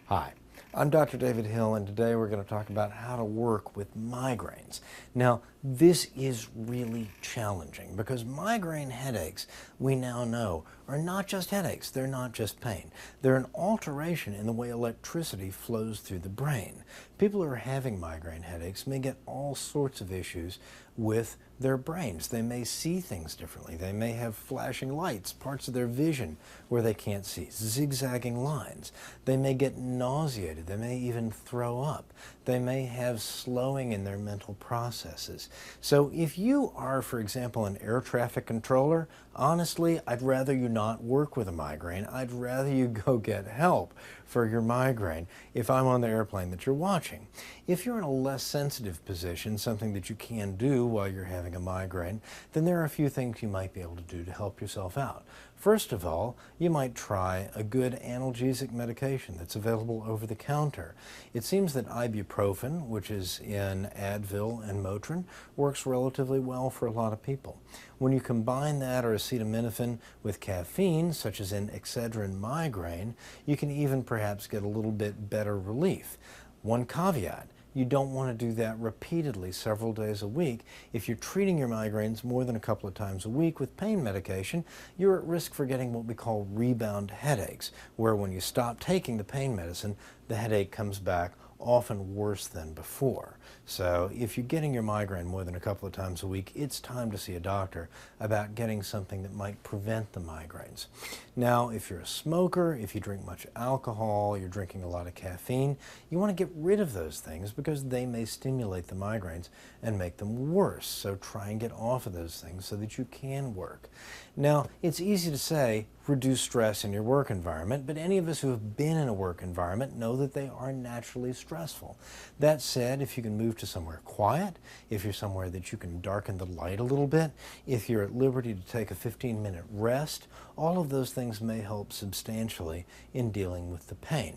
Hi, I'm Dr. David Hill, and today we're going to talk about how to work with migraines. Now, this is really challenging because migraine headaches, we now know, are not just headaches. They're not just pain. They're an alteration in the way electricity flows through the brain. People who are having migraine headaches may get all sorts of issues with their brains. They may see things differently. They may have flashing lights, parts of their vision where they can't see, zigzagging lines. They may get nauseated. They may even throw up. They may have slowing in their mental processes. So if you are, for example, an air traffic controller, honestly, I'd rather you not work with a migraine. I'd rather you go get help for your migraine if I'm on the airplane that you're watching. If you're in a less sensitive position, something that you can do while you're having a migraine, then there are a few things you might be able to do to help yourself out. First of all, you might try a good analgesic medication that's available over the counter. It seems that ibuprofen, which is in Advil and Motrin, works relatively well for a lot of people. When you combine that or acetaminophen with caffeine, such as in Excedrin migraine, you can even perhaps get a little bit better relief. One caveat: you don't want to do that repeatedly several days a week. If you're treating your migraines more than a couple of times a week with pain medication, you're at risk for getting what we call rebound headaches, where when you stop taking the pain medicine, the headache comes back often worse than before. So if you're getting your migraine more than a couple of times a week, it's time to see a doctor about getting something that might prevent the migraines. Now, if you're a smoker, if you drink much alcohol, you're drinking a lot of caffeine, you want to get rid of those things because they may stimulate the migraines and make them worse. So try and get off of those things so that you can work. Now, it's easy to say, reduce stress in your work environment, but any of us who have been in a work environment know that they are naturally stressful. That said, if you can move to somewhere quiet, if you're somewhere that you can darken the light a little bit, if you're at liberty to take a 15-minute rest, all of those things may help substantially in dealing with the pain.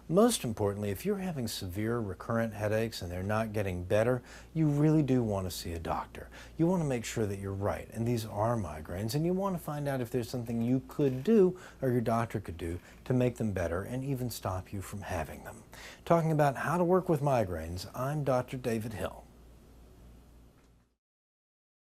Most importantly, if you're having severe recurrent headaches and they're not getting better, you really do want to see a doctor. You want to make sure that you're right, and these are migraines, and you want to find out if there's something you could do or your doctor could do to make them better and even stop you from having them. Talking about how to work with migraines, I'm Dr. David Hill.